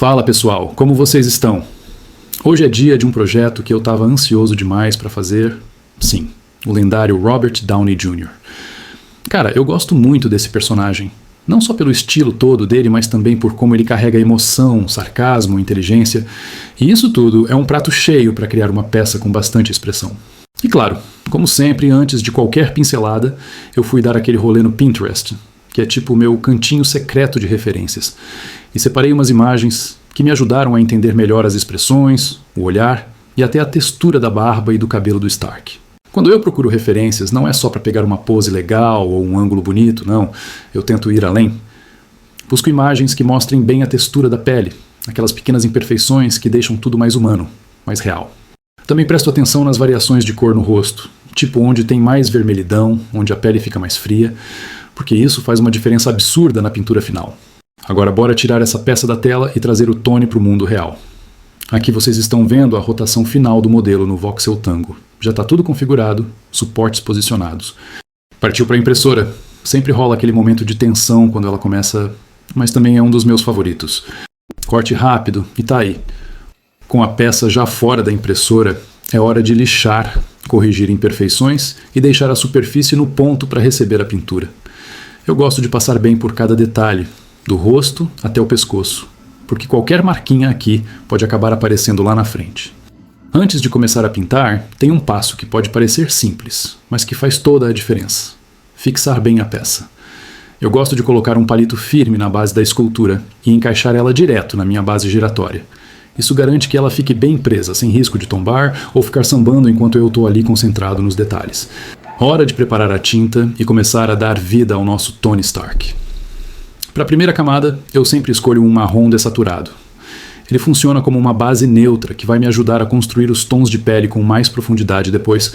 Fala pessoal, como vocês estão? Hoje é dia de um projeto que eu estava ansioso demais para fazer. Sim, o lendário Robert Downey Jr. Cara, eu gosto muito desse personagem. Não só pelo estilo todo dele, mas também por como ele carrega emoção, sarcasmo, inteligência. E isso tudo é um prato cheio para criar uma peça com bastante expressão. E claro, como sempre, antes de qualquer pincelada, eu fui dar aquele rolê no Pinterest, que é tipo o meu cantinho secreto de referências. E separei umas imagens que me ajudaram a entender melhor as expressões, o olhar e até a textura da barba e do cabelo do Stark. Quando eu procuro referências, não é só para pegar uma pose legal ou um ângulo bonito, não. Eu tento ir além. Busco imagens que mostrem bem a textura da pele, aquelas pequenas imperfeições que deixam tudo mais humano, mais real. Também presto atenção nas variações de cor no rosto, tipo onde tem mais vermelhidão, onde a pele fica mais fria, porque isso faz uma diferença absurda na pintura final. Agora bora tirar essa peça da tela e trazer o Tony para o mundo real. Aqui vocês estão vendo a rotação final do modelo no Voxel Tango. Já está tudo configurado, suportes posicionados. Partiu para a impressora. Sempre rola aquele momento de tensão quando ela começa, mas também é um dos meus favoritos. Corte rápido e tá aí. Com a peça já fora da impressora, é hora de lixar, corrigir imperfeições e deixar a superfície no ponto para receber a pintura. Eu gosto de passar bem por cada detalhe, do rosto até o pescoço, porque qualquer marquinha aqui pode acabar aparecendo lá na frente. Antes de começar a pintar, tem um passo que pode parecer simples, mas que faz toda a diferença: fixar bem a peça. Eu gosto de colocar um palito firme na base da escultura e encaixar ela direto na minha base giratória. Isso garante que ela fique bem presa, sem risco de tombar ou ficar sambando enquanto eu estou ali concentrado nos detalhes. Hora de preparar a tinta e começar a dar vida ao nosso Tony Stark. Para a primeira camada, eu sempre escolho um marrom dessaturado. Ele funciona como uma base neutra que vai me ajudar a construir os tons de pele com mais profundidade depois.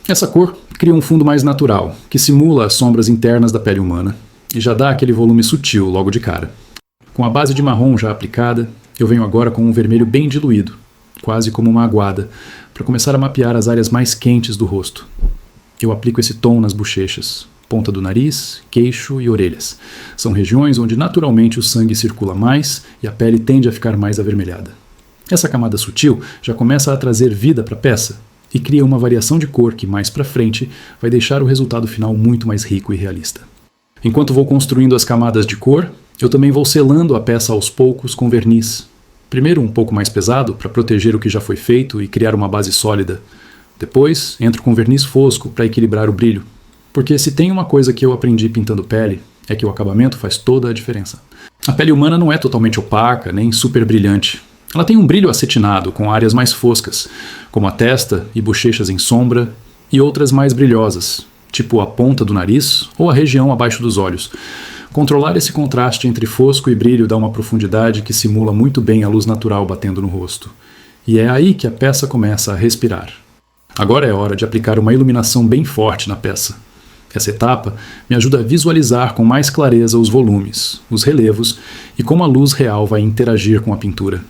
Essa cor cria um fundo mais natural, que simula as sombras internas da pele humana e já dá aquele volume sutil logo de cara. Com a base de marrom já aplicada, eu venho agora com um vermelho bem diluído, quase como uma aguada, para começar a mapear as áreas mais quentes do rosto. Eu aplico esse tom nas bochechas, ponta do nariz, queixo e orelhas. São regiões onde naturalmente o sangue circula mais e a pele tende a ficar mais avermelhada. Essa camada sutil já começa a trazer vida para a peça e cria uma variação de cor que mais para frente vai deixar o resultado final muito mais rico e realista. Enquanto vou construindo as camadas de cor, eu também vou selando a peça aos poucos com verniz. Primeiro um pouco mais pesado para proteger o que já foi feito e criar uma base sólida. Depois entro com verniz fosco para equilibrar o brilho. Porque se tem uma coisa que eu aprendi pintando pele, é que o acabamento faz toda a diferença. A pele humana não é totalmente opaca, nem super brilhante. Ela tem um brilho acetinado, com áreas mais foscas, como a testa e bochechas em sombra, e outras mais brilhosas, tipo a ponta do nariz ou a região abaixo dos olhos. Controlar esse contraste entre fosco e brilho dá uma profundidade que simula muito bem a luz natural batendo no rosto. E é aí que a peça começa a respirar. Agora é hora de aplicar uma iluminação bem forte na peça. Essa etapa me ajuda a visualizar com mais clareza os volumes, os relevos e como a luz real vai interagir com a pintura.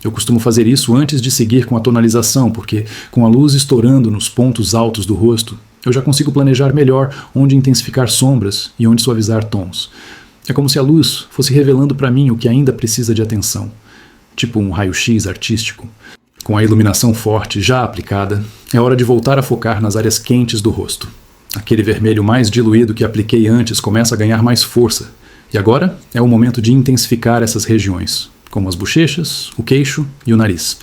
Eu costumo fazer isso antes de seguir com a tonalização, porque com a luz estourando nos pontos altos do rosto, eu já consigo planejar melhor onde intensificar sombras e onde suavizar tons. É como se a luz fosse revelando para mim o que ainda precisa de atenção, tipo um raio-x artístico. Com a iluminação forte já aplicada, é hora de voltar a focar nas áreas quentes do rosto. Aquele vermelho mais diluído que apliquei antes começa a ganhar mais força, e agora é o momento de intensificar essas regiões, como as bochechas, o queixo e o nariz.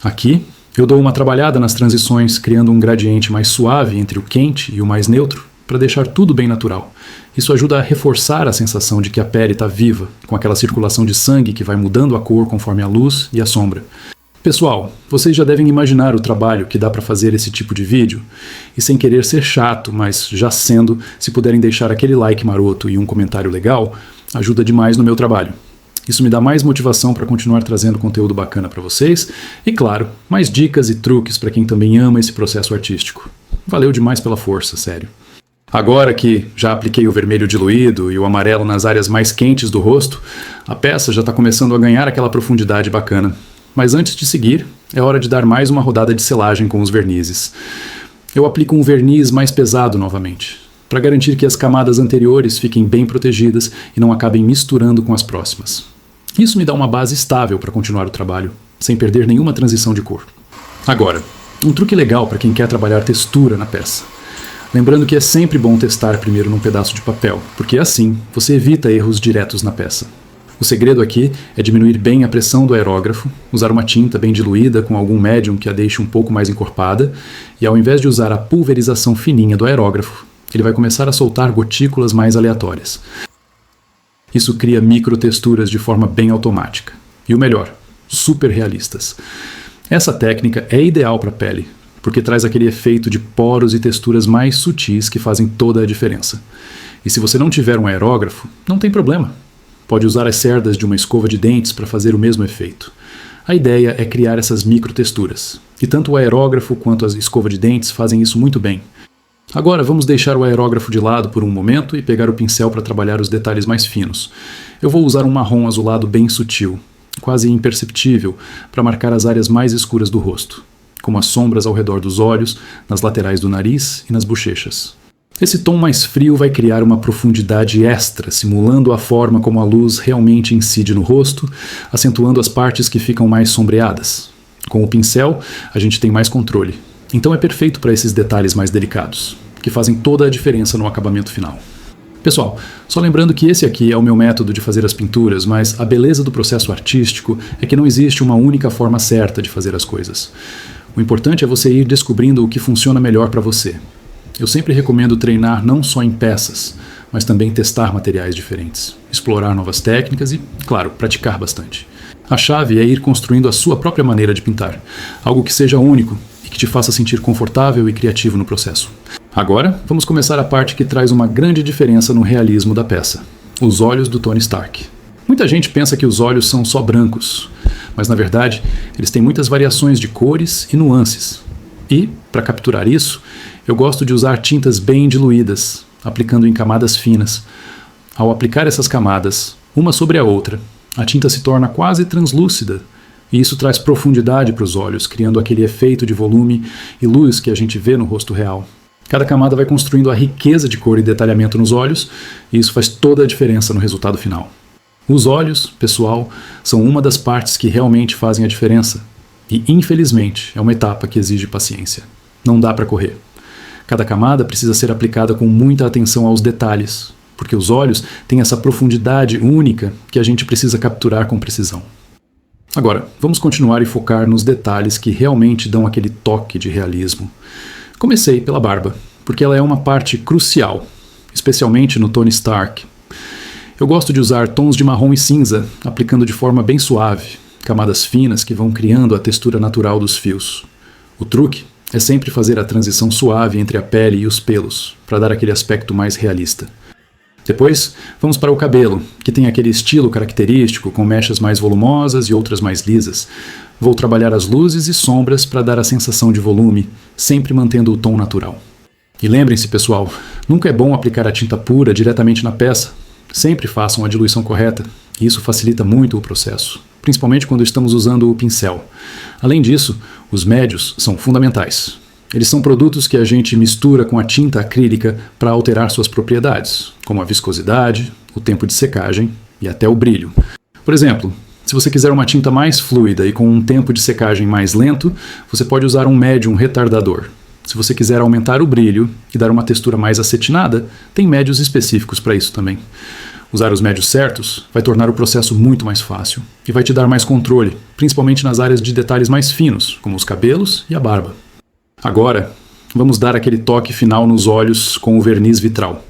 Aqui, eu dou uma trabalhada nas transições, criando um gradiente mais suave entre o quente e o mais neutro, para deixar tudo bem natural. Isso ajuda a reforçar a sensação de que a pele está viva, com aquela circulação de sangue que vai mudando a cor conforme a luz e a sombra. Pessoal, vocês já devem imaginar o trabalho que dá para fazer esse tipo de vídeo, e sem querer ser chato, mas já sendo, se puderem deixar aquele like maroto e um comentário legal, ajuda demais no meu trabalho. Isso me dá mais motivação para continuar trazendo conteúdo bacana para vocês e, claro, mais dicas e truques para quem também ama esse processo artístico. Valeu demais pela força, sério. Agora que já apliquei o vermelho diluído e o amarelo nas áreas mais quentes do rosto, a peça já está começando a ganhar aquela profundidade bacana. Mas antes de seguir, é hora de dar mais uma rodada de selagem com os vernizes. Eu aplico um verniz mais pesado novamente, para garantir que as camadas anteriores fiquem bem protegidas e não acabem misturando com as próximas. Isso me dá uma base estável para continuar o trabalho, sem perder nenhuma transição de cor. Agora, um truque legal para quem quer trabalhar textura na peça. Lembrando que é sempre bom testar primeiro num pedaço de papel, porque assim você evita erros diretos na peça. O segredo aqui é diminuir bem a pressão do aerógrafo, usar uma tinta bem diluída com algum médium que a deixe um pouco mais encorpada, e ao invés de usar a pulverização fininha do aerógrafo, ele vai começar a soltar gotículas mais aleatórias. Isso cria microtexturas de forma bem automática. E o melhor, super realistas. Essa técnica é ideal para a pele, porque traz aquele efeito de poros e texturas mais sutis que fazem toda a diferença. E se você não tiver um aerógrafo, não tem problema. Pode usar as cerdas de uma escova de dentes para fazer o mesmo efeito. A ideia é criar essas microtexturas. E tanto o aerógrafo quanto a escova de dentes fazem isso muito bem. Agora vamos deixar o aerógrafo de lado por um momento e pegar o pincel para trabalhar os detalhes mais finos. Eu vou usar um marrom azulado bem sutil, quase imperceptível, para marcar as áreas mais escuras do rosto, como as sombras ao redor dos olhos, nas laterais do nariz e nas bochechas. Esse tom mais frio vai criar uma profundidade extra, simulando a forma como a luz realmente incide no rosto, acentuando as partes que ficam mais sombreadas. Com o pincel, a gente tem mais controle. Então é perfeito para esses detalhes mais delicados, que fazem toda a diferença no acabamento final. Pessoal, só lembrando que esse aqui é o meu método de fazer as pinturas, mas a beleza do processo artístico é que não existe uma única forma certa de fazer as coisas. O importante é você ir descobrindo o que funciona melhor para você. Eu sempre recomendo treinar não só em peças, mas também testar materiais diferentes, explorar novas técnicas e, claro, praticar bastante. A chave é ir construindo a sua própria maneira de pintar, algo que seja único e que te faça sentir confortável e criativo no processo. Agora, vamos começar a parte que traz uma grande diferença no realismo da peça: os olhos do Tony Stark. Muita gente pensa que os olhos são só brancos, mas na verdade eles têm muitas variações de cores e nuances. E, para capturar isso, eu gosto de usar tintas bem diluídas, aplicando em camadas finas. Ao aplicar essas camadas, uma sobre a outra, a tinta se torna quase translúcida, e isso traz profundidade para os olhos, criando aquele efeito de volume e luz que a gente vê no rosto real. Cada camada vai construindo a riqueza de cor e detalhamento nos olhos, e isso faz toda a diferença no resultado final. Os olhos, pessoal, são uma das partes que realmente fazem a diferença. E, infelizmente, é uma etapa que exige paciência. Não dá para correr. Cada camada precisa ser aplicada com muita atenção aos detalhes, porque os olhos têm essa profundidade única que a gente precisa capturar com precisão. Agora, vamos continuar e focar nos detalhes que realmente dão aquele toque de realismo. Comecei pela barba, porque ela é uma parte crucial, especialmente no Tony Stark. Eu gosto de usar tons de marrom e cinza, aplicando de forma bem suave, camadas finas que vão criando a textura natural dos fios. O truque é sempre fazer a transição suave entre a pele e os pelos, para dar aquele aspecto mais realista. Depois, vamos para o cabelo, que tem aquele estilo característico, com mechas mais volumosas e outras mais lisas. Vou trabalhar as luzes e sombras para dar a sensação de volume, sempre mantendo o tom natural. E lembrem-se, pessoal, nunca é bom aplicar a tinta pura diretamente na peça. Sempre façam a diluição correta, e isso facilita muito o processo, principalmente quando estamos usando o pincel. Além disso, os médios são fundamentais. Eles são produtos que a gente mistura com a tinta acrílica para alterar suas propriedades, como a viscosidade, o tempo de secagem e até o brilho. Por exemplo, se você quiser uma tinta mais fluida e com um tempo de secagem mais lento, você pode usar um médium retardador. Se você quiser aumentar o brilho e dar uma textura mais acetinada, tem médios específicos para isso também. Usar os médios certos vai tornar o processo muito mais fácil e vai te dar mais controle, principalmente nas áreas de detalhes mais finos, como os cabelos e a barba. Agora, vamos dar aquele toque final nos olhos com o verniz vitral.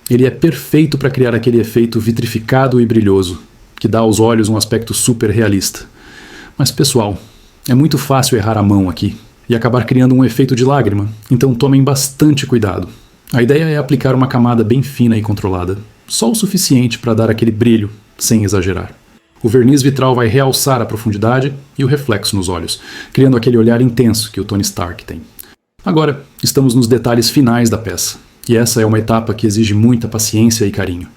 Ele é perfeito para criar aquele efeito vitrificado e brilhoso, que dá aos olhos um aspecto super realista. Mas pessoal, é muito fácil errar a mão aqui e acabar criando um efeito de lágrima, então tomem bastante cuidado. A ideia é aplicar uma camada bem fina e controlada, só o suficiente para dar aquele brilho, sem exagerar. O verniz vitral vai realçar a profundidade e o reflexo nos olhos, criando aquele olhar intenso que o Tony Stark tem. Agora, estamos nos detalhes finais da peça, e essa é uma etapa que exige muita paciência e carinho.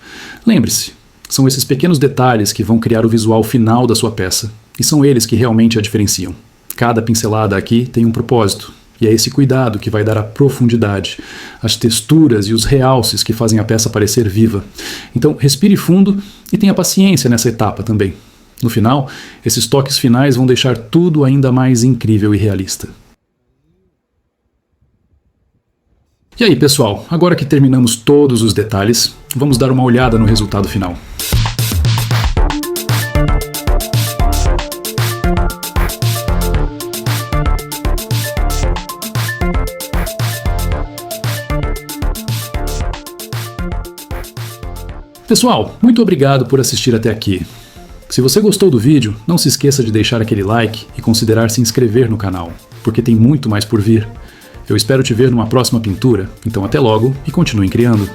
Lembre-se, são esses pequenos detalhes que vão criar o visual final da sua peça, e são eles que realmente a diferenciam. Cada pincelada aqui tem um propósito, e é esse cuidado que vai dar a profundidade, as texturas e os realces que fazem a peça parecer viva. Então, respire fundo e tenha paciência nessa etapa também. No final, esses toques finais vão deixar tudo ainda mais incrível e realista. E aí, pessoal, agora que terminamos todos os detalhes, vamos dar uma olhada no resultado final. Pessoal, muito obrigado por assistir até aqui. Se você gostou do vídeo, não se esqueça de deixar aquele like e considerar se inscrever no canal, porque tem muito mais por vir. Eu espero te ver numa próxima pintura, então até logo e continuem criando!